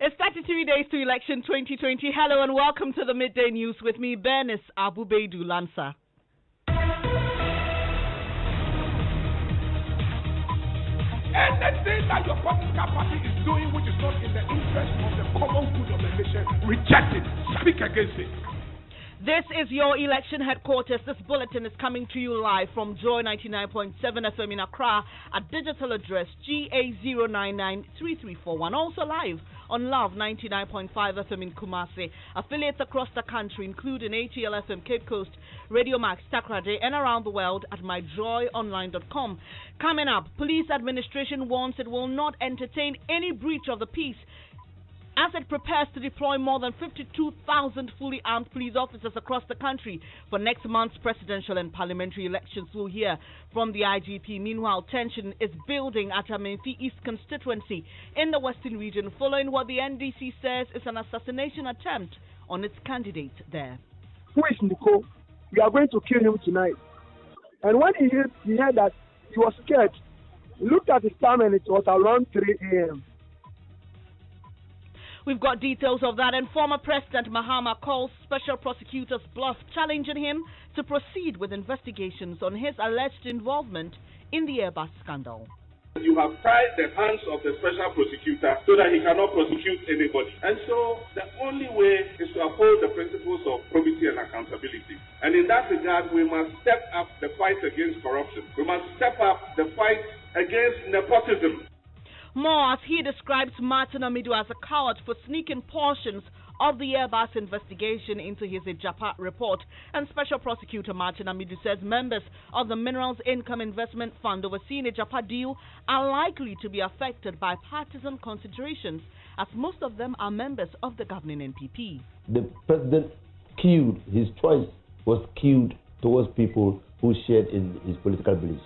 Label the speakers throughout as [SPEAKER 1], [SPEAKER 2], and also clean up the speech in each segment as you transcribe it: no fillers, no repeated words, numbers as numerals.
[SPEAKER 1] It's 33 days to election 2020. Hello and welcome to the Midday News with me, Bernice Abu-Baidoo Lansah.
[SPEAKER 2] Anything that your political party is doing which is not in the interest of the common good of the nation, reject it. Speak against it.
[SPEAKER 1] This is your election headquarters. This bulletin is coming to you live from Joy 99.7 FM in Accra at digital address GA0993341. Also live on Love 99.5 FM in Kumasi. Affiliates across the country including ATL FM, Cape Coast, Radio Max, Takrade, and around the world at myjoyonline.com. Coming up, police administration warns it will not entertain any breach of the peace as it prepares to deploy more than 52,000 fully armed police officers across the country for next month's presidential and parliamentary elections. We'll hear from the IGP. Meanwhile, tension is building at Amenfi East constituency in the Western region following what the NDC says is an assassination attempt on its candidate there.
[SPEAKER 3] Who is Nico? We are going to kill him tonight. And when he heard that, he was scared. He looked at his time and it was around 3 a.m.
[SPEAKER 1] We've got details of that, and former President Mahama calls special prosecutors bluff, challenging him to proceed with investigations on his alleged involvement in the Airbus scandal.
[SPEAKER 4] You have tied the hands of the special prosecutor so that he cannot prosecute anybody. And so the only way is to uphold the principles of probity and accountability. And in that regard, we must step up the fight against corruption. We must step up the fight against nepotism.
[SPEAKER 1] More as he describes Martin Amidu as a coward for sneaking portions of the Airbus investigation into his Ijapa report. And Special Prosecutor Martin Amidu says members of the Minerals Income Investment Fund overseeing Ijapa deal are likely to be affected by partisan considerations, as most of them are members of the governing NPP.
[SPEAKER 5] The president skewed, his choice was skewed towards people who shared in his political beliefs.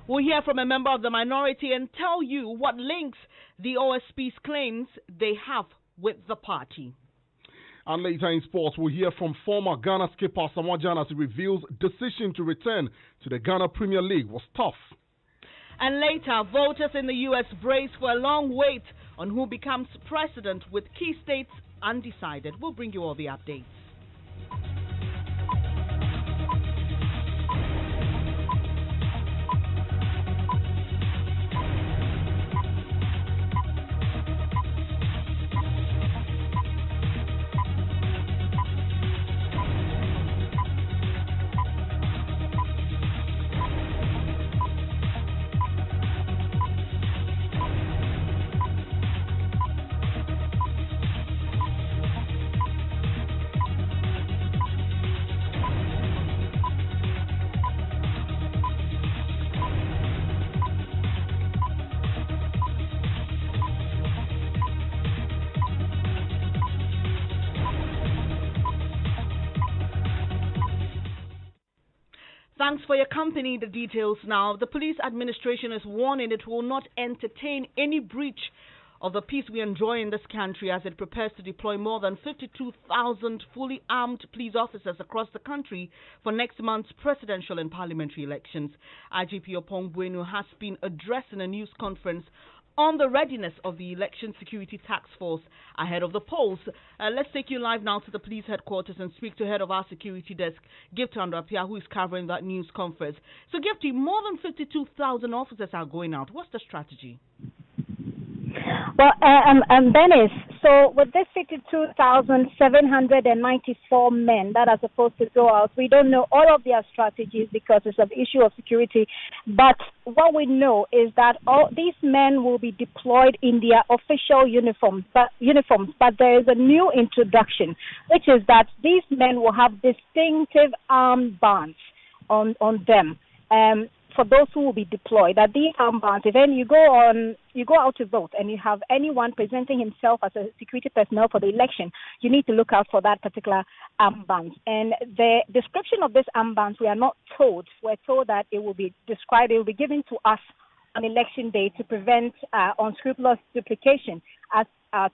[SPEAKER 1] We'll hear from a member of the minority and tell you what links the OSP's claims they have with the party.
[SPEAKER 2] And later in sports, we'll hear from former Ghana skipper Samoa Gyan as he reveals decision to return to the Ghana Premier League was tough.
[SPEAKER 1] And later, voters in the U.S. brace for a long wait on who becomes president with key states undecided. We'll bring you all the updates. Thanks for your company. The details now. The police administration is warning it will not entertain any breach of the peace we enjoy in this country as it prepares to deploy more than 52,000 fully armed police officers across the country for next month's presidential and parliamentary elections. IGP Opong-Bueno has been addressing a news conference on the readiness of the Election Security Task Force ahead of the polls. Let's take you live now to the police headquarters and speak to head of our security desk, Gifty Andrapia, who is covering that news conference. So, Gifty, more than 52,000 officers are going out. What's the strategy?
[SPEAKER 6] Well, Bernice, so with this 52,794 men that are supposed to go out, we don't know all of their strategies because it's an issue of security. But what we know is that all these men will be deployed in their official uniforms. But there is a new introduction, which is that these men will have distinctive armbands on them. For those who will be deployed, that these armbands, if then you go out to vote and you have anyone presenting himself as a security personnel for the election, you need to look out for that particular armband. And the description of this armband, we are not told. We're told that it will be described, it will be given to us on election day to prevent unscrupulous duplication as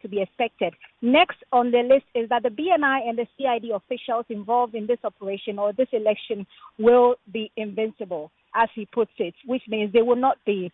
[SPEAKER 6] to be expected. Next on the list is that the BNI and the CID officials involved in this operation or this election will be invincible, as he puts it, which means they will not be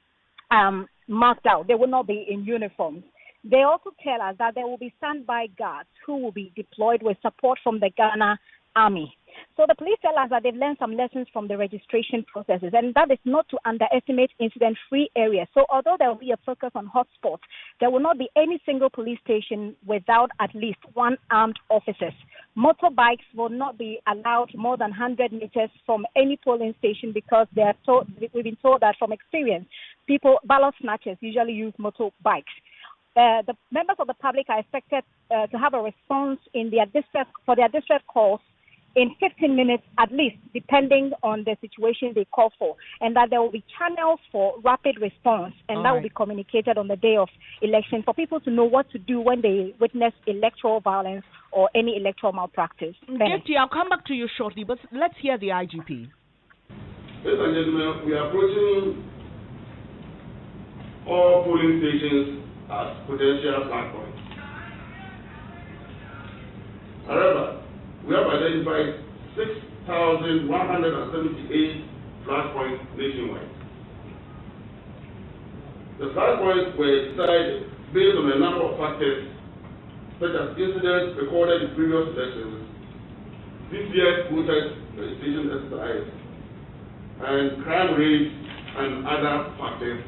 [SPEAKER 6] marked out. They will not be in uniforms. They also tell us that there will be standby guards who will be deployed with support from the Ghana Army. So the police tell us that they've learned some lessons from the registration processes, and that is not to underestimate incident-free areas. So although there will be a focus on hotspots, there will not be any single police station without at least one armed officer. Motorbikes will not be allowed more than 100 meters from any polling station because we've been told that from experience, ballot snatchers usually use motorbikes. The members of the public are expected to have a response for their distress calls in 15 minutes at least, depending on the situation they call for, and that there will be channels for rapid response, and that will be communicated on the day of election for people to know what to do when they witness electoral violence or any electoral malpractice.
[SPEAKER 1] Gifty, I'll come back to you shortly, but let's hear the IGP.
[SPEAKER 4] Ladies and gentlemen, we are approaching all polling stations as potential flag points. However, we have identified 6,178 flag points nationwide. The flag points were decided based on a number of factors, such as incidents recorded in previous elections, this year's voters registration exercise, and crime rates and other factors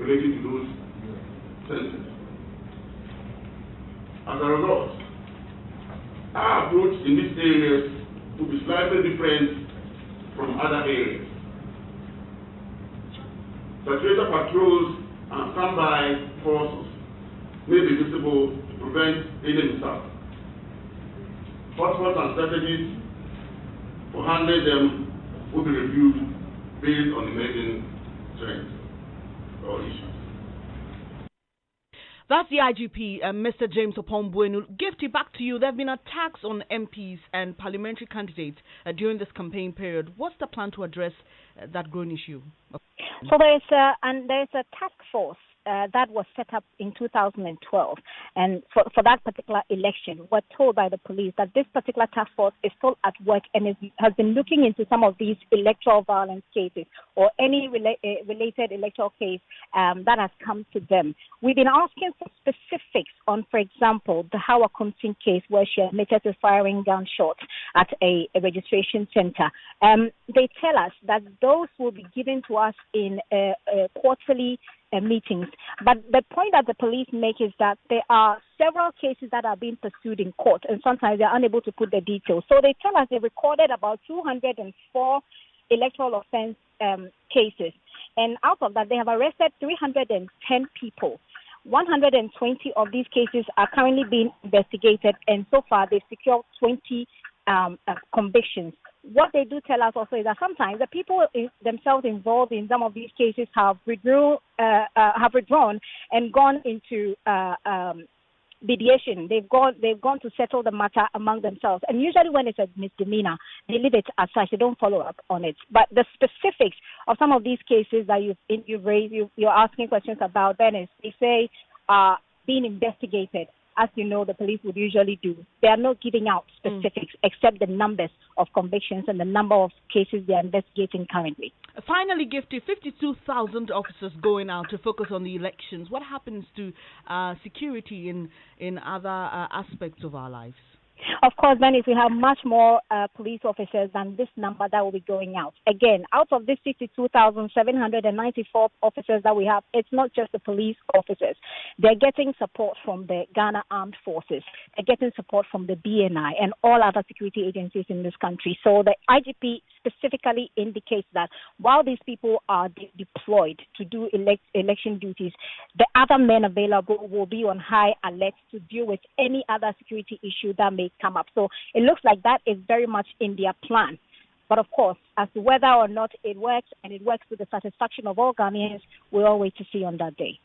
[SPEAKER 4] related to those census. As a result, our approach in these areas will be slightly different from other areas. Saturated patrols and standby forces may be visible to prevent any mishap. Hotspots and strategies for handling them will be reviewed based on emerging trends or issues.
[SPEAKER 1] That's the IGP, Mr. James Abu-Baidoo. Gifty, back to you. There have been attacks on MPs and parliamentary candidates during this campaign period. What's the plan to address that growing issue?
[SPEAKER 6] So there's a task force that was set up in 2012, and for that particular election, we're told by the police that this particular task force is still at work and has been looking into some of these electoral violence cases or any related electoral case that has come to them. We've been asking for specifics on, for example, the Hawa Kumsin case where she admitted to firing gunshots at a registration center. They tell us that those will be given to us in quarterly meetings. But the point that the police make is that there are several cases that are being pursued in court, and sometimes they're unable to put the details. So they tell us they recorded about 204 electoral offense cases, and out of that, they have arrested 310 people. 120 of these cases are currently being investigated, and so far they've secured 20 convictions. What they do tell us also is that sometimes the people themselves involved in some of these cases have withdrawn and gone into mediation. They've gone to settle the matter among themselves. And usually when it's a misdemeanor, they leave it as such. They don't follow up on it. But the specifics of some of these cases that you've raised, you're asking questions about, Bernice, they say are being investigated. As you know, the police would usually do. They are not giving out specifics except the numbers of convictions and the number of cases they are investigating currently.
[SPEAKER 1] Finally, Gifty, 52,000 officers going out to focus on the elections. What happens to security in other aspects of our lives?
[SPEAKER 6] Of course, Bernice, we have much more police officers than this number that will be going out. Again, out of this 52,794 officers that we have, it's not just the police officers. They're getting support from the Ghana Armed Forces. They're getting support from the BNI and all other security agencies in this country. So the IGP specifically indicates that while these people are deployed to do election duties, the other men available will be on high alert to deal with any other security issue that may come up. So it looks like that is very much in their plan. But of course, as to whether or not it works, and it works to the satisfaction of all Ghanaians, we'll all wait to see on that day.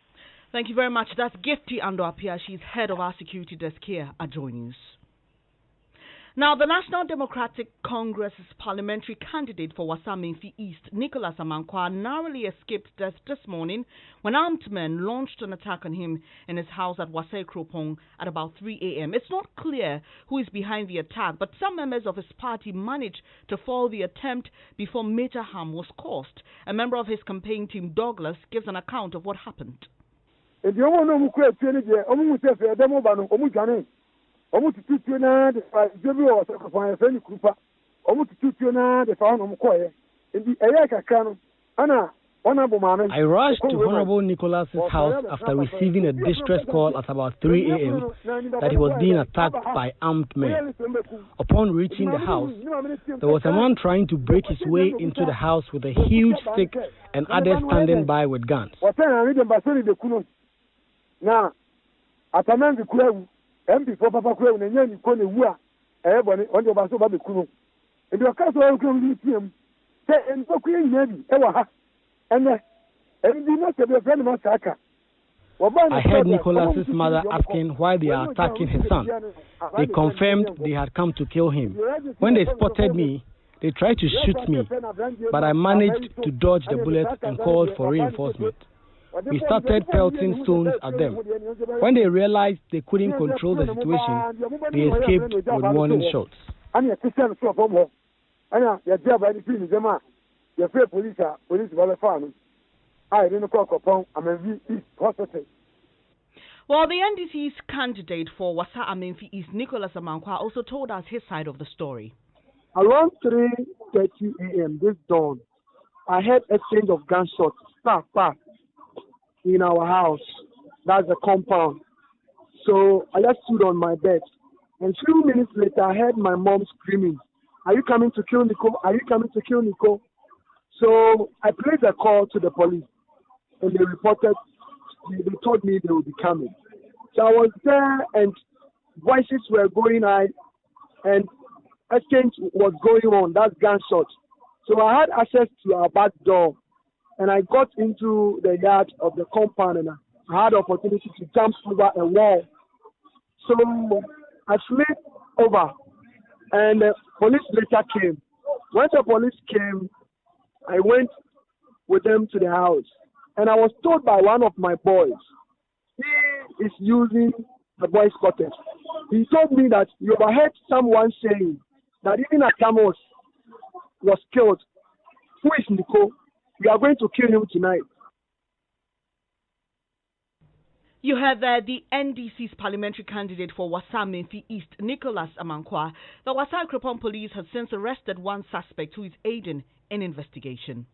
[SPEAKER 1] Thank you very much. That's Gifty Ando-Apia. She's head of our security desk here at Joy News. Now, the National Democratic Congress's parliamentary candidate for Wasamenfi East, Nicholas Amankwa, narrowly escaped death this morning when armed men launched an attack on him in his house at Wasai Kropong at about 3 a.m. It's not clear who is behind the attack, but some members of his party managed to foil the attempt before major harm was caused. A member of his campaign team, Douglas, gives an account of what happened.
[SPEAKER 3] And the only one who could finish it, almost a demo ban, almost done. Almost 2 2 Jimmy or sacrifice any Cooper. Almost 2 2 the found on Koya. In the Ayaka Can, Anna.
[SPEAKER 7] I rushed to Honorable Nicholas's house after receiving a distress call at about 3 a.m. that he was being attacked by armed men. Upon reaching the house, there was a man trying to break his way into the house with a huge stick and others standing by with guns.
[SPEAKER 3] Now, at a man, the crew, and before Papa Crew, and then you call the Wua, everybody on your Basso Babicuno. And your castle will come with him. Say, and so Queen Navy, Ewa. I
[SPEAKER 7] heard Nicholas's mother asking why they are attacking his son. They confirmed they had come to kill him. When they spotted me, they tried to shoot me, but I managed to dodge the bullets and called for reinforcement. We started pelting stones at them. When they realized they couldn't control the situation, they escaped with warning shots.
[SPEAKER 3] The fair police were found. I didn't call upon Amenfi hospital.
[SPEAKER 1] Well, the NDC's candidate for Wasa Amenfi East, Nicholas Amankwa, also told us his side of the story.
[SPEAKER 3] Around 3:30 a.m. this dawn, I heard exchange of gunshots, in our house. That's the compound. So I just stood on my bed. And 2 minutes later, I heard my mom screaming, "Are you coming to kill Nico? Are you coming to kill Nico?" So I placed a call to the police, and they reported, they told me they would be coming. So I was there, and voices were going on, and exchange was going on, that's gunshots. So I had access to our back door, and I got into the yard of the compound, and I had the opportunity to jump over a wall. So I slid over, and the police later came. Once the police came, I went with them to the house, and I was told by one of my boys, he is using the boy's cottage. He told me that you overheard someone saying that even Atamos was killed. Who is Nico? We are going to kill him tonight.
[SPEAKER 1] You heard there the NDC's parliamentary candidate for Wasa Amenfi East, Nicholas Amankwa. The Wasa Krepon police has since arrested one suspect who is aiding in investigation.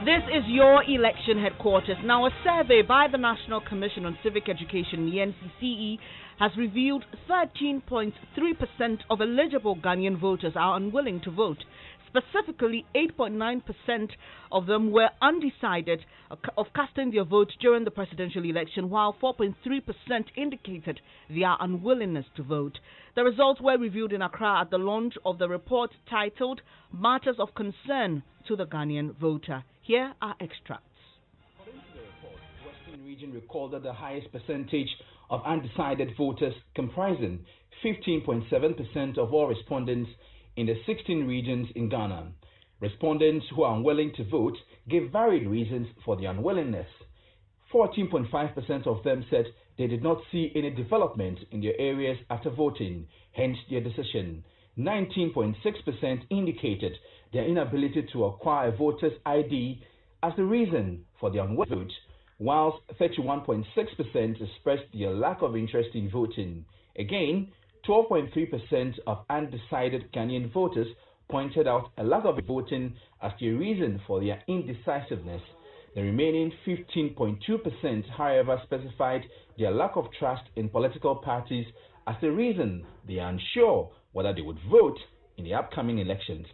[SPEAKER 1] This is your election headquarters. Now, a survey by the National Commission on Civic Education, the NCCE, has revealed 13.3% of eligible Ghanaian voters are unwilling to vote. Specifically, 8.9% of them were undecided of casting their vote during the presidential election, while 4.3% indicated their unwillingness to vote. The results were reviewed in Accra at the launch of the report titled Matters of Concern to the Ghanaian Voter. Here are extracts.
[SPEAKER 8] According to the report, Western Region recorded the highest percentage of undecided voters, comprising 15.7% of all respondents in the 16 regions in Ghana. Respondents who are unwilling to vote gave varied reasons for the unwillingness. 14.5% of them said they did not see any development in their areas after voting, hence their decision. 19.6% indicated their inability to acquire a voter's ID as the reason for the unwilling vote, whilst 31.6% expressed their lack of interest in voting. Again, 12.3% of undecided Ghanaian voters pointed out a lack of voting as the reason for their indecisiveness. The remaining 15.2%, however, specified their lack of trust in political parties as the reason they are unsure whether they would vote in the upcoming elections.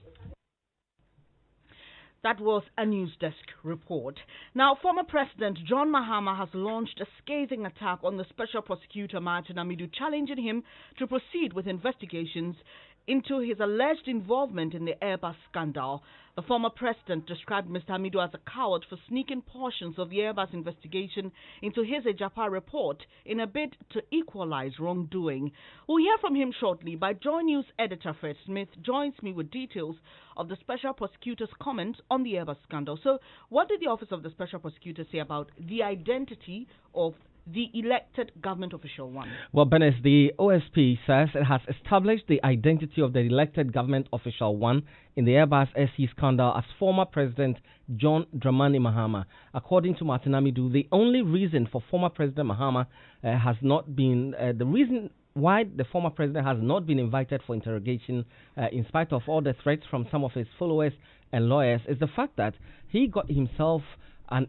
[SPEAKER 1] That was a News Desk report. Now, former President John Mahama has launched a scathing attack on the Special Prosecutor Martin Amidu, challenging him to proceed with investigations into his alleged involvement in the Airbus scandal. The former president described Mr. Amidu as a coward for sneaking portions of the Airbus investigation into his Ejapa report in a bid to equalize wrongdoing. We'll hear from him shortly, but Joy News editor Fred Smith joins me with details of the Special Prosecutor's comments on the Airbus scandal. So, what did the Office of the Special Prosecutor say about the identity of the elected government official one?
[SPEAKER 9] Well, Bernice, the OSP says it has established the identity of the elected government official one in the Airbus SE scandal as former President John Dramani Mahama. According to Martin Amidu, the only reason for former President Mahama has not been the reason why the former president has not been invited for interrogation in spite of all the threats from some of his followers and lawyers is the fact that he got himself an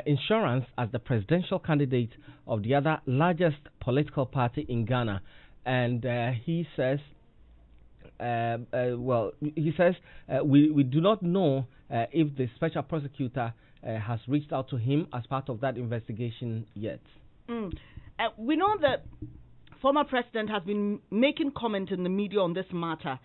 [SPEAKER 9] insurance as the presidential candidate of the other largest political party in Ghana. And he says, we do not know if the special prosecutor has reached out to him as part of that investigation yet.
[SPEAKER 1] We know that former president has been making comment in the media on this matter.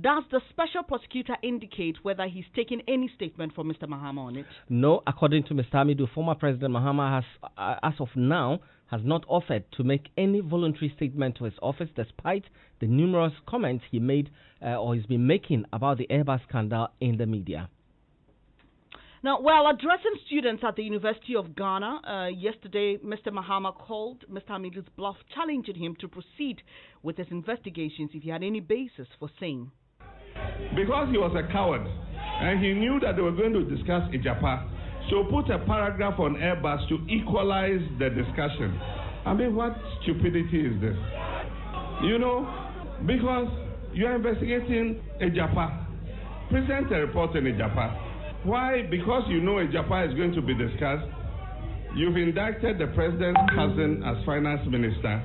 [SPEAKER 1] Does the special prosecutor indicate whether he's taken any statement from Mr. Mahama on it?
[SPEAKER 9] No, according to Mr. Amidu, former President Mahama has, as of now, has not offered to make any voluntary statement to his office, despite the numerous comments he made or he's been making about the Airbus scandal in the media.
[SPEAKER 1] Now, while addressing students at the University of Ghana yesterday, Mr. Mahama called Mr. Amidu's bluff, challenging him to proceed with his investigations if he had any basis for saying.
[SPEAKER 4] Because he was a coward and he knew that they were going to discuss Ijapa, so put a paragraph on Airbus to equalize the discussion. I mean, what stupidity is this? You know, because you are investigating Ijapa. Present a report on Ijapa. Why? Because you know Ijapa is going to be discussed. You've indicted the president's cousin as finance minister,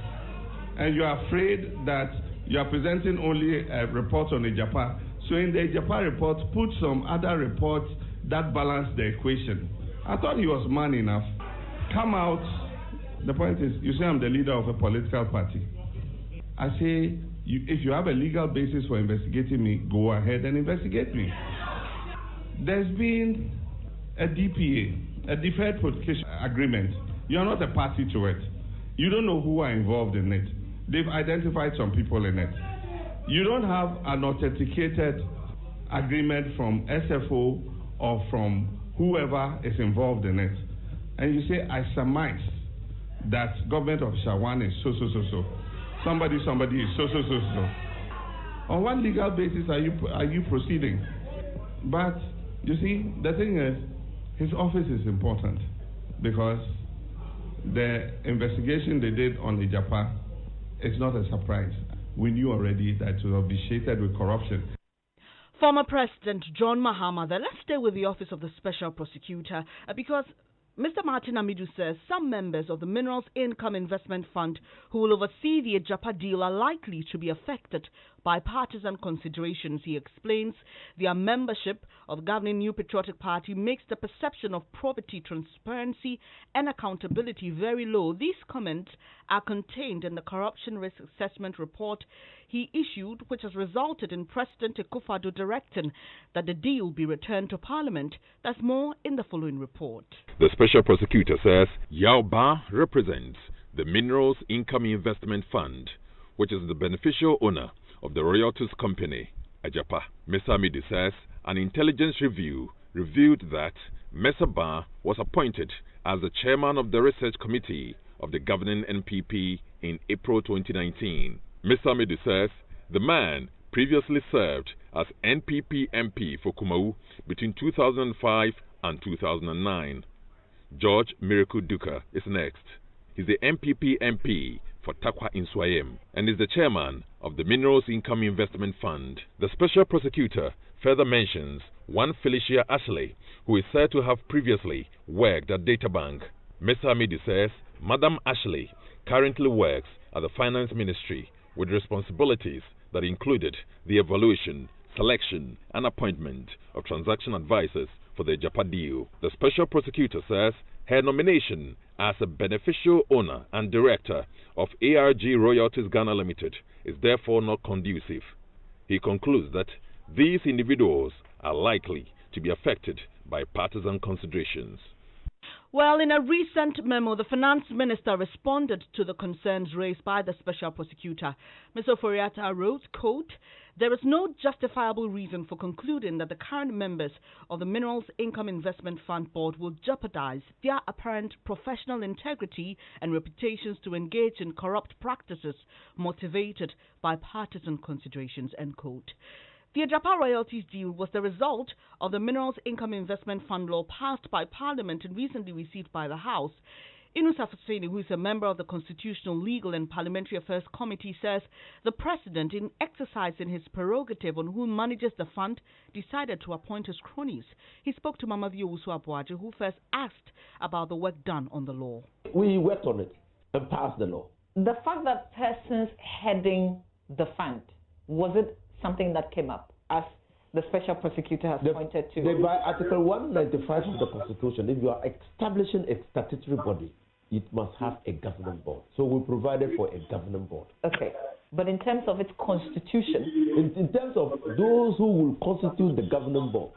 [SPEAKER 4] and you are afraid that you are presenting only a report on Ijapa. So in the Ijapa report, put some other reports that balance the equation. I thought he was man enough. Come out. The point is, you say I'm the leader of a political party. I say, if you have a legal basis for investigating me, go ahead and investigate me. There's been a DPA, a deferred protection agreement. You're not a party to it. You don't know who are involved in it. They've identified some people in it. You don't have an authenticated agreement from SFO or from whoever is involved in it. And you say, I surmise that government of Shawan is so. Somebody is so. On what legal basis are you proceeding? But you see, the thing is, his office is important because the investigation they did on Ijapa is not a surprise. We knew already that it would be shaded with corruption.
[SPEAKER 1] Former President John Mahama, let's stay with the office of the special prosecutor because Mr. Martin Amidu says some members of the Minerals Income Investment Fund who will oversee the Ijapa deal are likely to be affected by partisan considerations. He explains their membership of governing New Patriotic Party makes the perception of probity, transparency and accountability very low. These comments are contained in the Corruption Risk Assessment report he issued, which has resulted in President Akufo-Addo directing that the deal be returned to Parliament. That's more in the following report.
[SPEAKER 10] The special prosecutor says Yao Ba represents the Minerals Income Investment Fund, which is the beneficial owner of the royalties company, Ijapa. Mr. Amidu says an intelligence review revealed that Mr. Ba was appointed as the chairman of the research committee of the governing NPP in April 2019. Mr. Amidu says the man previously served as NPP MP for Kumau between 2005 and 2009. George Miracle Duka is next. He's the NPP MP for Takwa in Swayem and is the chairman of the Minerals Income Investment Fund. The special prosecutor further mentions one Felicia Ashley, who is said to have previously worked at Databank. Mr. Amidu says Madam Ashley currently works at the Finance Ministry with responsibilities that included the evaluation, selection, and appointment of transaction advisors for the Ijapa deal. The special prosecutor says her nomination as a beneficial owner and director of ARG Royalties Ghana Limited is therefore not conducive. He concludes that these individuals are likely to be affected by partisan considerations.
[SPEAKER 1] Well, in a recent memo, the finance minister responded to the concerns raised by the special prosecutor. Ms. Oforiatta wrote, quote, "There is no justifiable reason for concluding that the current members of the Minerals Income Investment Fund Board will jeopardize their apparent professional integrity and reputations to engage in corrupt practices motivated by partisan considerations," end quote. The Ajapa royalties deal was the result of the Minerals Income Investment Fund law passed by Parliament and recently received by the House. Inus Afuseni, who is a member of the Constitutional, Legal and Parliamentary Affairs Committee, says the President, in exercising his prerogative on who manages the fund, decided to appoint his cronies. He spoke to Mama Owusu Abuaje, who first asked about the work done on the law.
[SPEAKER 5] We worked on it and passed the law.
[SPEAKER 11] The fact that persons heading the fund, was it something that came up, as the special prosecutor has pointed to?
[SPEAKER 5] By Article 195 of the Constitution, if you are establishing a statutory body, it must have a governing board. So we provided for a governing board.
[SPEAKER 11] Okay. But in terms of its constitution?
[SPEAKER 5] In terms of those who will constitute the governing board,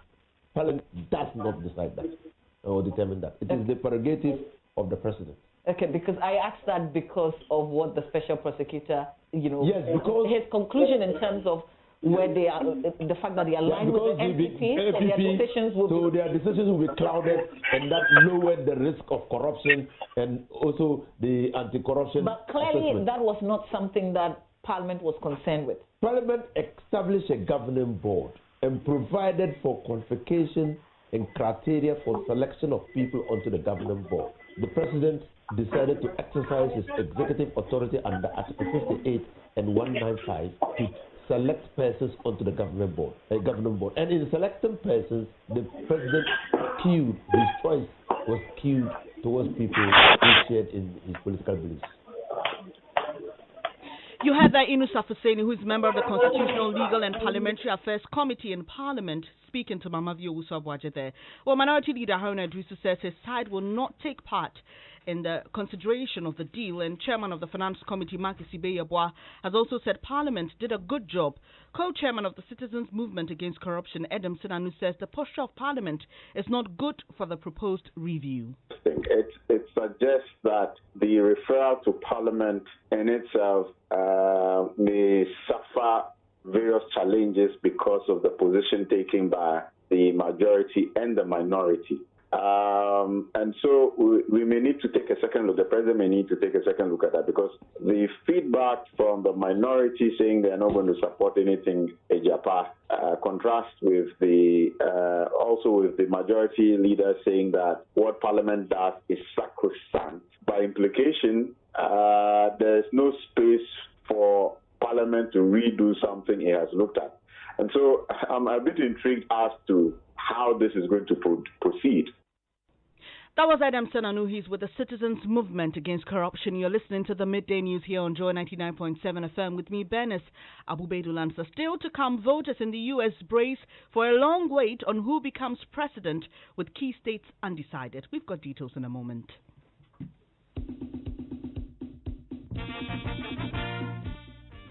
[SPEAKER 5] Parliament does not decide that or determine that. It is the prerogative of the President.
[SPEAKER 11] Okay, because I asked that because of what the special prosecutor,
[SPEAKER 5] yes, because
[SPEAKER 11] his conclusion in terms of where they are, the fact that they align with the MPPs, so
[SPEAKER 5] their decisions will be clouded, and that lowered the risk of corruption and also the anti-corruption.
[SPEAKER 11] But clearly,
[SPEAKER 5] assessment.
[SPEAKER 11] That was not something that Parliament was concerned with.
[SPEAKER 5] Parliament established a governing board and provided for qualification and criteria for selection of people onto the governing board. The President decided to exercise his executive authority under Article 58 and 195 to select persons onto the governing board. And in selecting persons, the President his choice was skewed towards people who shared in his political beliefs.
[SPEAKER 1] You heard that Inus Afuseni, who is member of the Constitutional, Legal and Parliamentary Affairs Committee in Parliament, speaking to Mama Owusu Abuaje there. Well, Minority Leader Haruna Idrisu says his side will not take part in the consideration of the deal, and Chairman of the Finance Committee, Marcus Ibeyabwa, has also said Parliament did a good job. Co-chairman of the Citizens Movement Against Corruption, Edem Sinanu, says the posture of Parliament is not good for the proposed review.
[SPEAKER 12] It suggests that the referral to Parliament in itself may suffer various challenges because of the position taken by the majority and the minority. And so we may need to take a second look. The President may need to take a second look at that, because the feedback from the minority saying they are not going to support anything Ajapa contrasts with also with the majority leader saying that what Parliament does is sacrosanct. By implication, there's no space for Parliament to redo something it has looked at. And so I'm a bit intrigued as to how this is going to proceed.
[SPEAKER 1] That was Adam Senanu. He's with the Citizens Movement Against Corruption. You're listening to the Midday News here on Joy 99.7 FM with me, Bernice Abu-Baidoo Lansah. Still to come, voters in the U.S. brace for a long wait on who becomes president, with key states undecided. We've got details in a moment.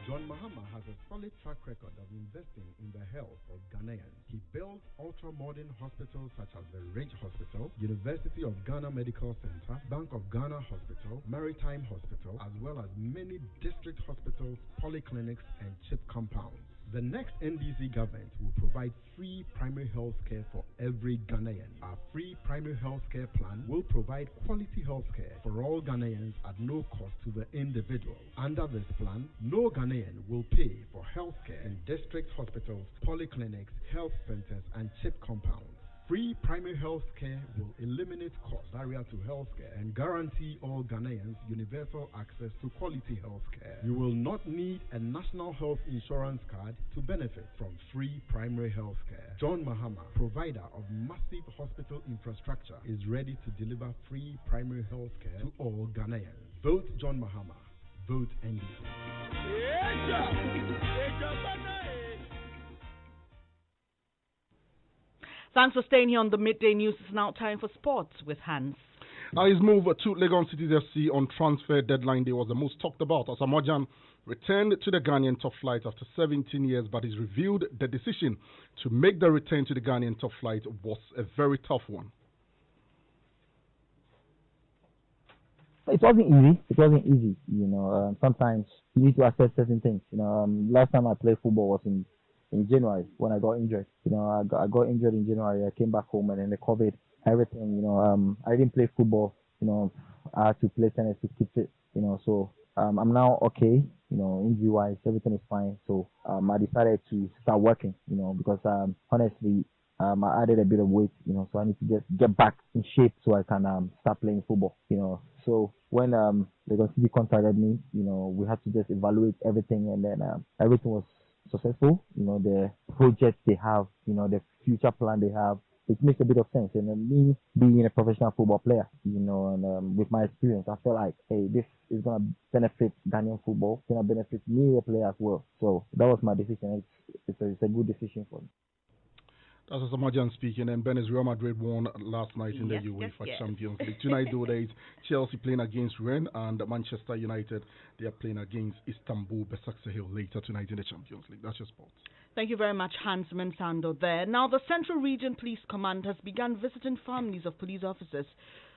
[SPEAKER 2] John Mahama has a solid track record of investing in the health of Ghanaians. He built ultra-modern hospitals such as the Ridge Hospital, University of Ghana Medical Center, Bank of Ghana Hospital, Maritime Hospital, as well as many district hospitals, polyclinics, and CHIP compounds. The next NDC government will provide free primary health care for every Ghanaian. Our free primary health care plan will provide quality health care for all Ghanaians at no cost to the individual. Under this plan, no Ghanaian will pay for health care in district hospitals, polyclinics, health centers, and CHIP compounds. Free primary health care will eliminate cost barrier to health care and guarantee all Ghanaians universal access to quality health care. You will not need a national health insurance card to benefit from free primary health care. John Mahama, provider of massive hospital infrastructure, is ready to deliver free primary health care to all Ghanaians. Vote John Mahama. Vote NDC.
[SPEAKER 1] Thanks for staying here on the Midday News. It's now time for sports with Hans.
[SPEAKER 2] Now his move to Legon Cities FC on transfer deadline day was the most talked about, as Amojan returned to the Ghanaian top flight after 17 years, but he's revealed the decision to make the return to the Ghanaian top flight was a very tough one.
[SPEAKER 13] It wasn't easy. It wasn't easy. Sometimes you need to assess certain things. Last time I played football was in January when I got injured. I got injured in January. I came back home and then the COVID, everything. I didn't play football. I had to play tennis to keep fit. So I'm now okay. Injury wise, everything is fine. So I decided to start working. Because honestly, I added a bit of weight. So I need to just get back in shape so I can start playing football. So when Lagos City contacted me, we had to just evaluate everything, and then everything was successful. The project they have, the future plan they have, it makes a bit of sense. And me being a professional football player, and with my experience, I feel like, hey, this is gonna benefit Ghanaian football. It's gonna benefit me, a player, as well. So that was my decision. It's a good decision for me.
[SPEAKER 14] That's Samajan speaking, and Bernice, Real Madrid won last night in the UEFA Champions League. Tonight, though, there is Chelsea playing against Rennes, and Manchester United, they are playing against Istanbul Basaksehir later tonight in the Champions League. That's your sports.
[SPEAKER 1] Thank you very much, Hans Mensando there. Now, the Central Region Police Command has begun visiting families of police officers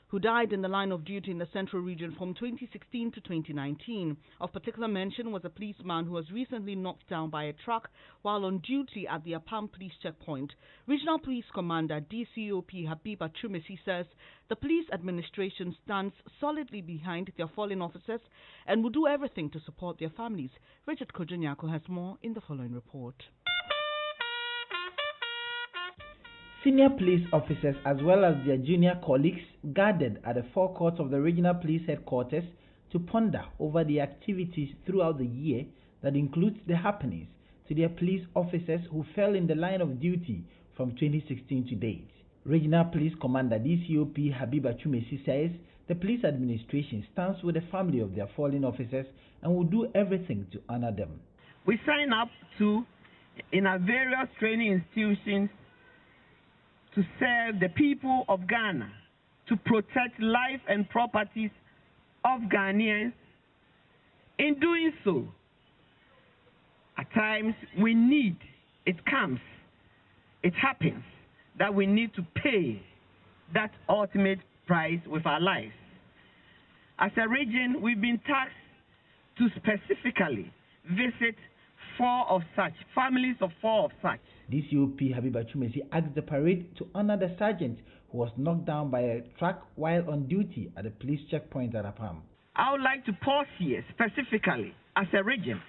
[SPEAKER 1] who died in the line of duty in the Central Region from 2016 to 2019. Of particular mention was a policeman who was recently knocked down by a truck while on duty at the Apam Police Checkpoint. Regional Police Commander DCOP Habib Achumesi says the police administration stands solidly behind their fallen officers and will do everything to support their families. Richard Kojonyako has more in the following report.
[SPEAKER 15] Senior police officers as well as their junior colleagues gathered at the forecourts of the regional police headquarters to ponder over the activities throughout the year that includes the happenings to their police officers who fell in the line of duty from 2016 to date. Regional Police Commander DCOP Habib Achumesi says the police administration stands with the family of their fallen officers and will do everything to honor them.
[SPEAKER 16] We sign up in our various training institutions to serve the people of Ghana, to protect life and properties of Ghanaians. In doing so, at times it happens that we need to pay that ultimate price with our lives. As a region, we've been tasked to specifically visit families of four of such.
[SPEAKER 15] DCOP Habib Achumesi asked the parade to honor the sergeant who was knocked down by a truck while on duty at the police checkpoint at Apam.
[SPEAKER 16] I would like to pause here specifically as a region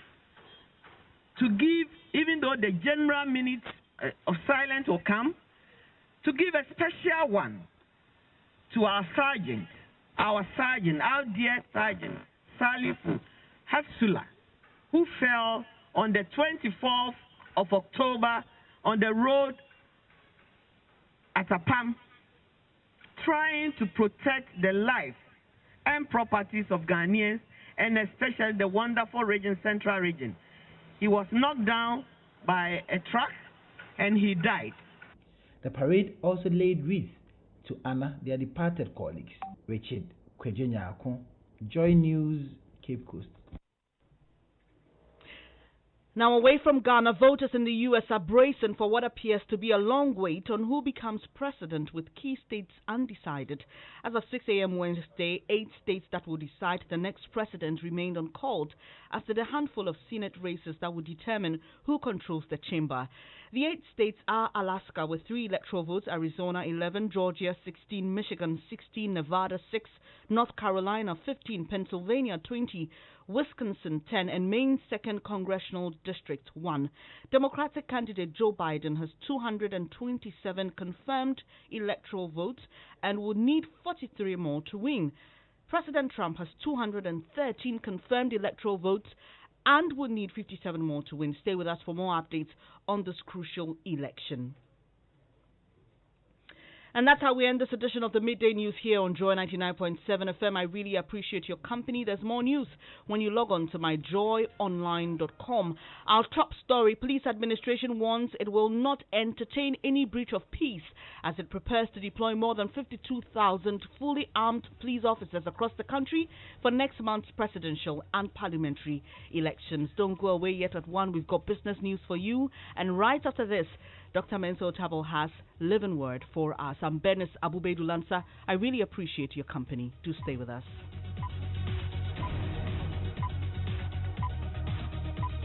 [SPEAKER 16] to give, even though the general minute of silence will come, to give a special one to our dear Sergeant Salifu Hafsula, who fell on the 24th of October on the road at Apam, trying to protect the life and properties of Ghanaians, and especially the wonderful region, Central Region. He was knocked down by a truck and he died.
[SPEAKER 15] The parade also laid wreaths to honor their departed colleagues. Richard Kwejenyako, Joy News, Cape Coast.
[SPEAKER 1] Now, away from Ghana, voters in the U.S. are bracing for what appears to be a long wait on who becomes president, with key states undecided. As of 6 a.m. Wednesday, 8 states that will decide the next president remained uncalled, as did a handful of Senate races that will determine who controls the chamber. The 8 states are Alaska with 3 electoral votes, Arizona 11, Georgia 16, Michigan 16, Nevada 6, North Carolina 15, Pennsylvania 20, Wisconsin 10, and Maine's 2nd Congressional District 1. Democratic candidate Joe Biden has 227 confirmed electoral votes and would need 43 more to win. President Trump has 213 confirmed electoral votes and would need 57 more to win. Stay with us for more updates on this crucial election. And that's how we end this edition of the Midday News here on Joy 99.7 FM. I really appreciate your company. There's more news when you log on to myjoyonline.com. Our top story, police administration warns it will not entertain any breach of peace as it prepares to deploy more than 52,000 fully armed police officers across the country for next month's presidential and parliamentary elections. Don't go away yet. At 1, we've got business news for you. And right after this, Dr. Menso Tabo has living word for us. I'm Bernice Abu-Baidoo Lansah. I really appreciate your company. Do stay with us.